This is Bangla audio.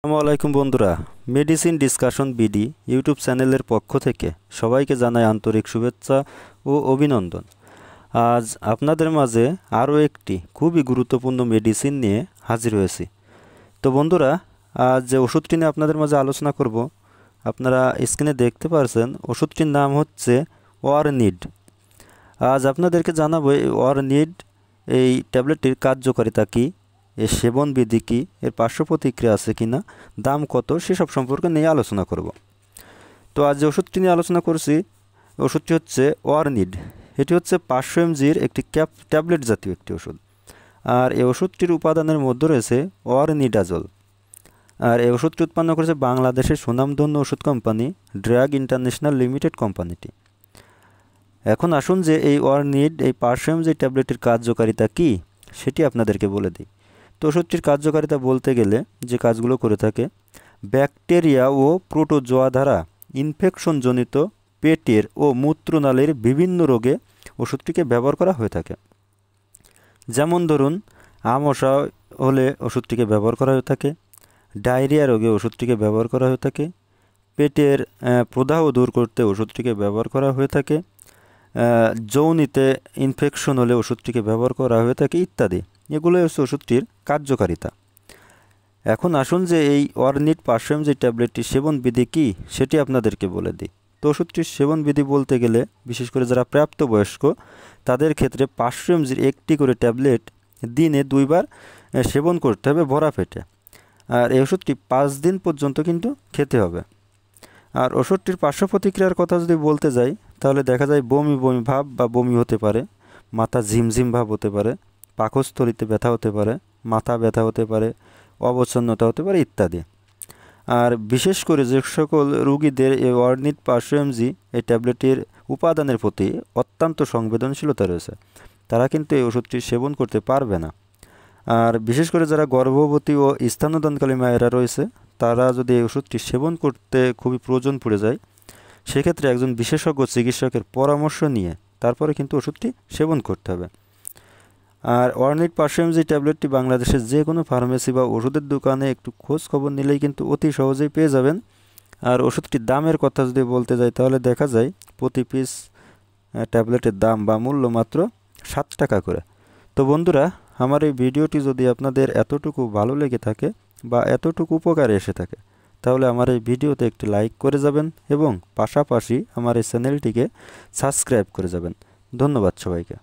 আসসালামু আলাইকুম বন্ধুরা, মেডিসিন ডিসকাশন বিডি ইউটিউব চ্যানেলের পক্ষ থেকে সবাইকে জানাই আন্তরিক শুভেচ্ছা ও অভিনন্দন। আজ আপনাদের মাঝে আরও একটি খুবই গুরুত্বপূর্ণ মেডিসিন নিয়ে হাজির হয়েছি। তো বন্ধুরা, আজ যে ওষুধটি নিয়ে আপনাদের মাঝে আলোচনা করব, আপনারা স্ক্রিনে দেখতে পাচ্ছেন ওষুধটির নাম হচ্ছে ওয়ারনিড। আজ আপনাদেরকে জানাবো এই ওয়ারনিড এই ট্যাবলেটটির কার্যকারিতা কী, এর সেবন বিধি কী, এর পার্শ্ব প্রতিক্রিয়া আছে কি না, দাম কত, সেসব সম্পর্কে নিয়ে আলোচনা করব। তো আজ যে ওষুধটি নিয়ে আলোচনা করছি, ওষুধটি হচ্ছে ওয়ারনিড। এটি হচ্ছে 500 mg একটি ট্যাবলেট জাতীয় একটি ওষুধ। আর এই ওষুধটির উপাদানের মধ্যে রয়েছে ওয়ারনিডাজল। আর এই ওষুধটি উৎপন্ন করেছে বাংলাদেশের সুনামধন্য ওষুধ কোম্পানি ড্রাগ ইন্টারন্যাশনাল লিমিটেড কোম্পানিটি। এখন আসুন যে এই ওয়ারনিড এই 500 mg ট্যাবলেটের কার্যকারিতা কী সেটি আপনাদেরকে বলে দিই। তো ওষুধটির কার্যকারিতা বলতে গেলে যে কাজগুলো করে থাকে, ব্যাকটেরিয়া ও প্রোটোজোয়া দ্বারা ইনফেকশনজনিত পেটের ও মূত্রনালীর বিভিন্ন রোগে ওষুধটিকে ব্যবহার করা হয়ে থাকে। যেমন ধরুন, আমশা হলে ওষুধটিকে ব্যবহার করা হয়ে থাকে, ডায়রিয়া রোগে ওষুধটিকে ব্যবহার করা হয়ে থাকে, পেটের প্রদাহ দূর করতে ওষুধটিকে ব্যবহার করা হয়ে থাকে, যৌনিতে ইনফেকশন হলে ওষুধটিকে ব্যবহার করা হয়ে থাকে ইত্যাদি। এগুলো হচ্ছে ওষুধটির কার্যকারিতা। এখন আসুন যে এই ওয়ারনিড 500 mg ট্যাবলেটটির সেবন বিধি কী সেটি আপনাদেরকে বলে দিই। তো ওষুধটির সেবন বিধি বলতে গেলে, বিশেষ করে যারা প্রাপ্তবয়স্ক তাদের ক্ষেত্রে 500 mg একটি করে ট্যাবলেট দিনে 2 বার সেবন করতে হবে ভরা পেটে। আর এই ওষুধটি 5 দিন পর্যন্ত কিন্তু খেতে হবে। আর ওষুধটির পার্শ্ব প্রতিক্রিয়ার কথা যদি বলতে যাই, তাহলে দেখা যায় বমি বমি ভাব বা বমি হতে পারে, মাথা ঝিমঝিম ভাব হতে পারে, পাকস্থলীতে ব্যথা হতে পারে, মাথা ব্যথা হতে পারে, অবসন্নতা হতে পারে ইত্যাদি। আর বিশেষ করে যে সকল রোগীদের এই ওয়ারনিড 500 mg এই ট্যাবলেটের উপাদানের প্রতি অত্যন্ত সংবেদনশীলতা রয়েছে, তারা কিন্তু এই ওষুধটি সেবন করতে পারবে না। আর বিশেষ করে যারা গর্ভবতী ও স্তন্যদানকালী মায়েরা রয়েছে, তারা যদি এই ওষুধটি সেবন করতে খুবই প্রয়োজন পড়ে যায়, সেক্ষেত্রে একজন বিশেষজ্ঞ চিকিৎসকের পরামর্শ নিয়ে তারপরে কিন্তু ওষুধটি সেবন করতে হবে। আর ওয়ারনিড 500 mg ট্যাবলেটটি বাংলাদেশের যে কোনো ফার্মেসি বা ওষুধের দোকানে একটু খোঁজ খবর নিলেই কিন্তু অতি সহজেই পেয়ে যাবেন। আর ওষুধটির দামের কথা যদি বলতে যাই, তাহলে দেখা যায় প্রতি পিস ট্যাবলেটের দাম বা মূল্য মাত্র 7 টাকা করে। তো বন্ধুরা, আমার এই ভিডিওটি যদি আপনাদের এতটুকু ভালো লেগে থাকে বা এতটুকু উপকারে এসে থাকে, তাহলে আমার এই ভিডিওতে একটি লাইক করে যাবেন এবং পাশাপাশি আমার এই চ্যানেলটিকে সাবস্ক্রাইব করে যাবেন। ধন্যবাদ সবাইকে।